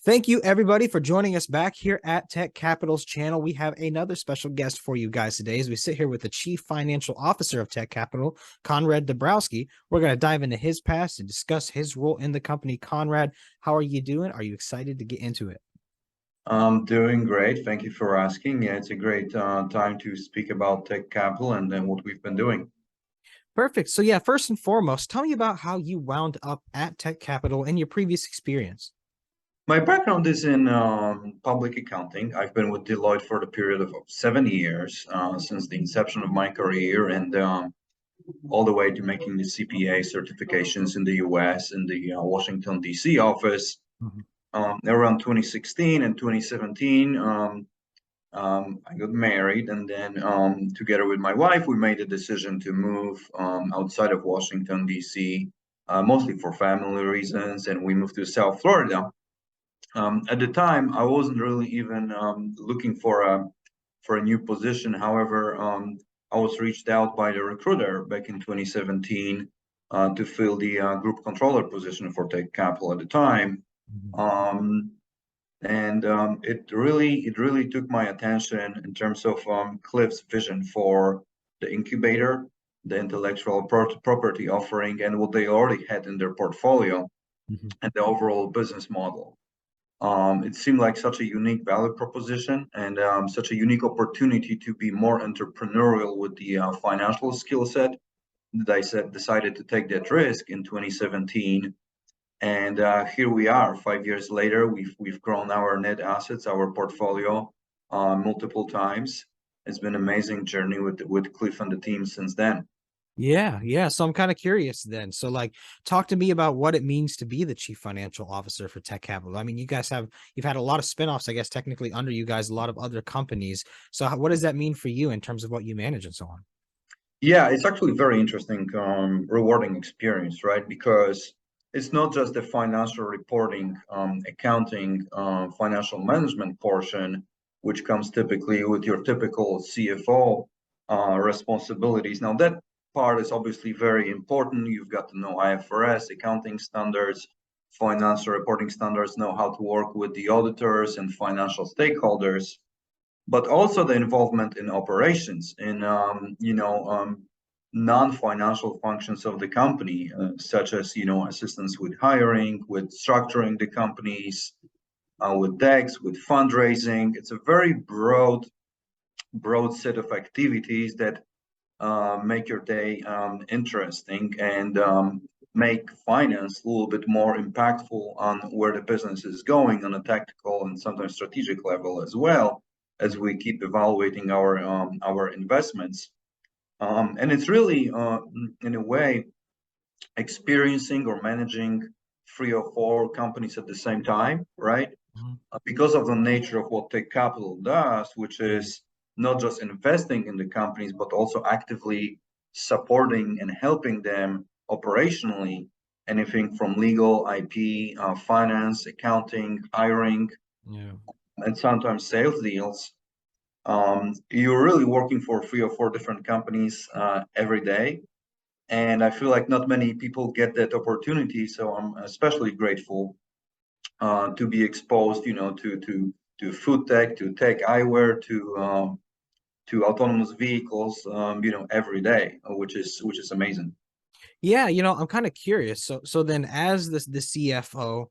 Thank you, everybody, for joining us back here at Tech Capital's channel. We have another special guest for you guys today as we sit here with the Chief Financial Officer of Tech Capital, Konrad Dabrowski. We're going to dive into his past and discuss his role in the company. Konrad, how are you doing? Are you excited to get into it? I'm doing great. Thank you for asking. Yeah, it's a great time to speak about Tech Capital and then what we've been doing. Perfect. So, yeah, first and foremost, tell me about how you wound up at Tech Capital and your previous experience. My background is in public accounting. I've been with Deloitte for the period of 7 years since the inception of my career and all the way to making the CPA certifications in the US in the Washington, D.C. office. Mhm. Around 2016 and 2017, I got married, and then together with my wife, we made a decision to move outside of Washington, D.C., mostly for family reasons, and we moved to South Florida. At the time, I wasn't really even looking for a new position. However, I was reached out by the recruiter back in 2017 to fill the group controller position for Tekcapital at the time. Mhm. Um, and it really took my attention in terms of Cliff's vision for the incubator, the intellectual property offering, and what they already had in their portfolio, Mhm. and the overall business model. It seemed like such a unique value proposition and such a unique opportunity to be more entrepreneurial with the financial skill set that decided to take that risk in 2017. And here we are, 5 years later. We've grown our net assets, our portfolio, multiple times. It's been an amazing journey with Cliff and the team since then. Yeah. So I'm kind of curious then. So, like, talk to me about what it means to be the chief financial officer for Tech Capital. I mean, you've had a lot of spinoffs, I guess, technically under you guys, a lot of other companies. So, what does that mean for you in terms of what you manage and so on? Yeah, it's actually very interesting, rewarding experience, right? Because it's not just the financial reporting, accounting, financial management portion, which comes typically with your typical CFO responsibilities. Now, that part is obviously very important. You've got to know IFRS, accounting standards, financial reporting standards, know how to work with the auditors and financial stakeholders, but also the involvement in operations in non-financial functions of the company, such as assistance with hiring, with structuring the companies, with decks, with fundraising. It's a very broad set of activities that make your day interesting and make finance a little bit more impactful on where the business is going on a tactical and sometimes strategic level, as well as we keep evaluating our investments. And it's really, in a way, experiencing or managing 3 or 4 companies at the same time, right? Mhm. Because of the nature of what Tech Capital does, which is not just investing in the companies, but also actively supporting and helping them operationally, anything from legal, IP, finance, accounting, hiring, Yeah. and sometimes sales deals. You're really working for 3 or 4 different companies every day. And I feel like not many people get that opportunity. So I'm especially grateful to be exposed, to food tech, to tech eyewear, to autonomous vehicles, every day, which is amazing. Yeah, I'm kind of curious. So then as the CFO,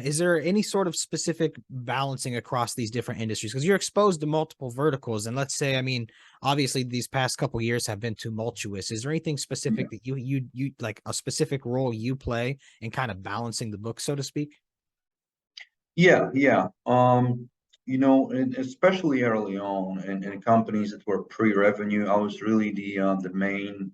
is there any sort of specific balancing across these different industries? Because you're exposed to multiple verticals, and let's say, I mean, obviously these past couple years have been tumultuous. Is there anything specific that you like a specific role you play in kind of balancing the book, so to speak? Yeah. And especially early on in companies that were pre-revenue, I was really the main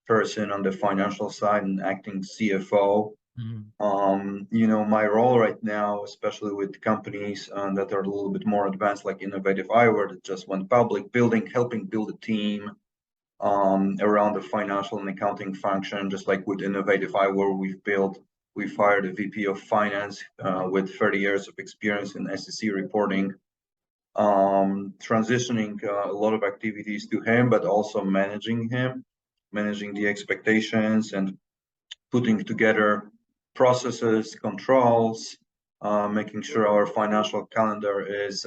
person on the financial side and acting CFO. Mhm. My role right now, especially with companies that are a little bit more advanced, like Innovative Eyewear that just went public, helping build a team around the financial and accounting function, just like with Innovative Eyewear, we've hired a VP of finance with 30 years of experience in SEC reporting, transitioning a lot of activities to him, but also managing the expectations and putting together processes, controls, making sure our financial calendar is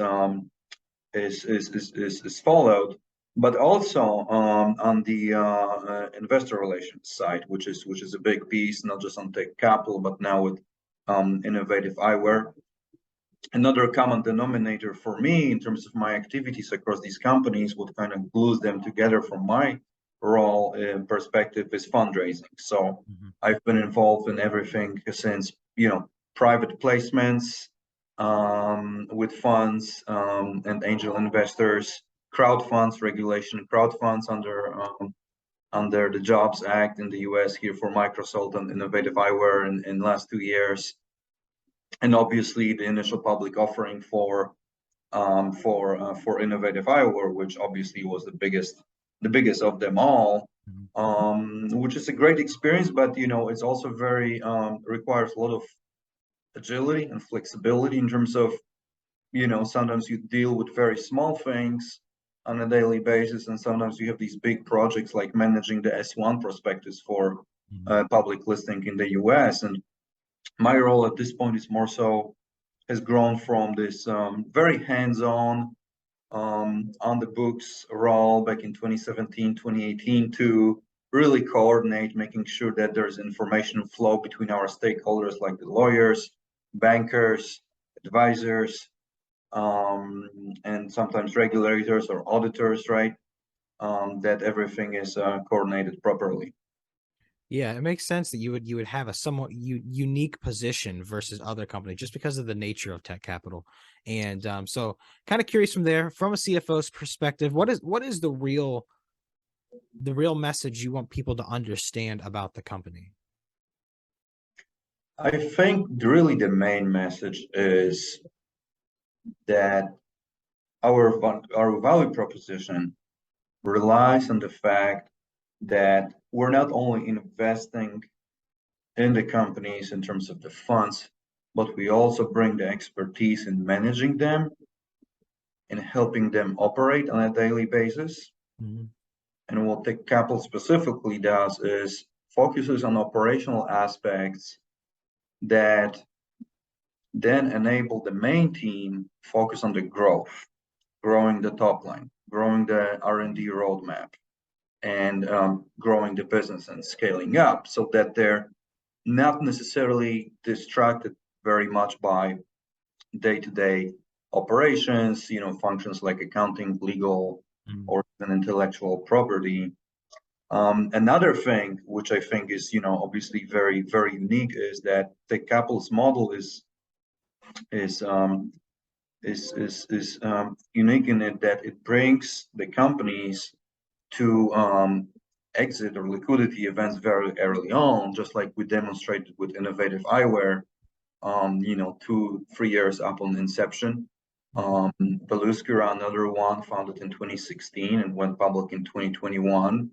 followed, but also on the investor relations side, which is a big piece, not just on Tekcapital, but now with innovative eyewear. Another common denominator for me in terms of my activities across these companies, what kind of glues them together from my role in perspective, is fundraising. So I've been involved in everything since, private placements with funds and angel investors, crowd funds regulation, crowd funds under the Jobs Act in the US here for Microsoft and innovative eyewear in last 2 years, and obviously the initial public offering for innovative eyewear, which obviously was the biggest of them all, which is a great experience, but it's also very requires a lot of agility and flexibility in terms of sometimes you deal with very small things on a daily basis, and sometimes you have these big projects like managing the S1 prospectus for public listing in the US. And my role at this point is more so has grown from this very hands-on on the books role back in 2017, 2018 to really coordinate, making sure that there's information flow between our stakeholders like the lawyers, bankers, advisors, and sometimes regulators or auditors, right? That everything is coordinated properly. Yeah, it makes sense that you would have a somewhat unique position versus other companies just because of the nature of Tekcapital. And so kind of curious from there, from a CFO's perspective, what is the real message you want people to understand about the company? I think really the main message is that our value proposition relies on the fact that we're not only investing in the companies in terms of the funds, but we also bring the expertise in managing them and helping them operate on a daily basis. And what Tekcapital specifically does is focuses on operational aspects that then enable the main team focus on the growth, growing the top line, growing the R&D roadmap, and growing the business and scaling up, so that they're not necessarily distracted very much by day-to-day operations, functions like accounting, legal, or even intellectual property. Another thing, which I think is, obviously very, very unique, is that the Tekcapital's model is unique in it that it brings the companies to exit or liquidity events very early on, just like we demonstrated with innovative eyewear, 2-3 years upon inception. Beluskira, another one, founded in 2016 and went public in 2021.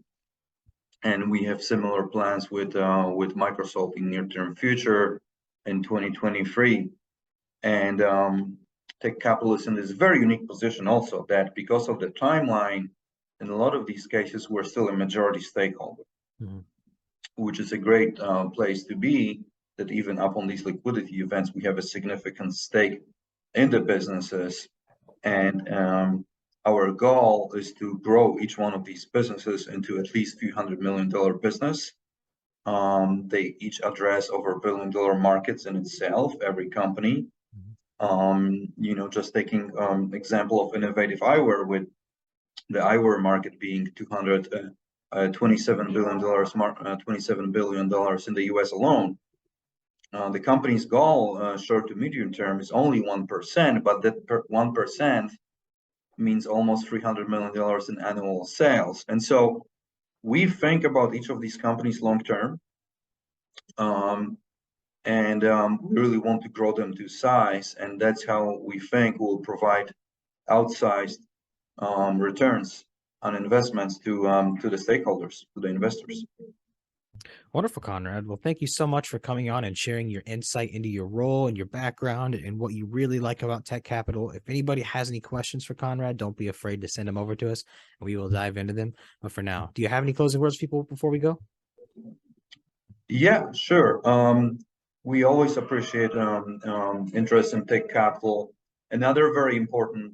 And we have similar plans with Microsoft in near-term future in 2023. And Tekcapital is in this very unique position also that because of the timeline, in a lot of these cases, we're still a majority stakeholder, which is a great place to be, that even upon these liquidity events, we have a significant stake in the businesses. And our goal is to grow each one of these businesses into at least $few $100 million business. They each address over $1 billion markets in itself, every company. Just taking example of innovative eyewear, with the eyewear market being $27 billion in the US alone. The company's goal, short to medium term, is only 1%, but that 1% means almost $300 million in annual sales. And so we think about each of these companies long term, and we really want to grow them to size, and that's how we think we'll provide outsized returns on investments to the stakeholders, to the investors. Wonderful, Konrad. Well, thank you so much for coming on and sharing your insight into your role and your background and what you really like about Tekcapital. If anybody has any questions for Konrad, don't be afraid to send them over to us and we will dive into them. But for now, do you have any closing words, people, before we go? Yeah, sure. We always appreciate interest in Tekcapital. Another very important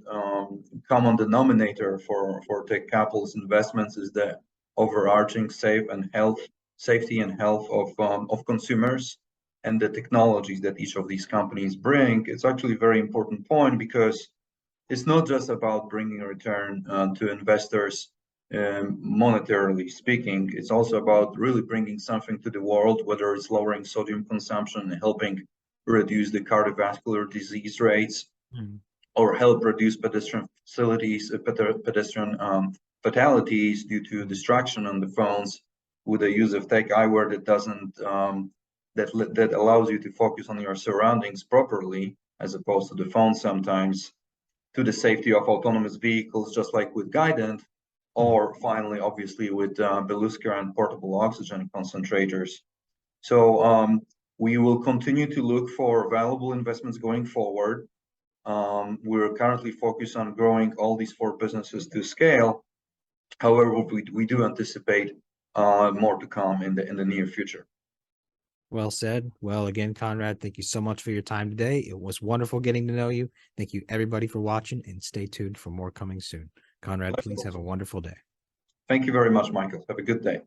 common denominator for Tekcapital's investments is the overarching safety and health of consumers and the technologies that each of these companies bring. It's actually a very important point because it's not just about bringing a return to investors monetarily speaking. It's also about really bringing something to the world, whether it's lowering sodium consumption, helping reduce the cardiovascular disease rates, Mm. or help reduce pedestrian facilities, pedestrian fatalities due to distraction on the phones with the use of tech eyewear that doesn't that allows you to focus on your surroundings properly as opposed to the phone sometimes, to the safety of autonomous vehicles, just like with Guidant, Mm. or finally, obviously, with Beluska and portable oxygen concentrators. So we will continue to look for valuable investments going forward. We're currently focused on growing all these four businesses to scale. However, we do anticipate more to come in the near future. Well said. Well, again, Konrad, thank you so much for your time today. It was wonderful getting to know you. Thank you, everybody, for watching, and stay tuned for more coming soon. Konrad, please have a wonderful day. Thank you very much, Michael. Have a good day.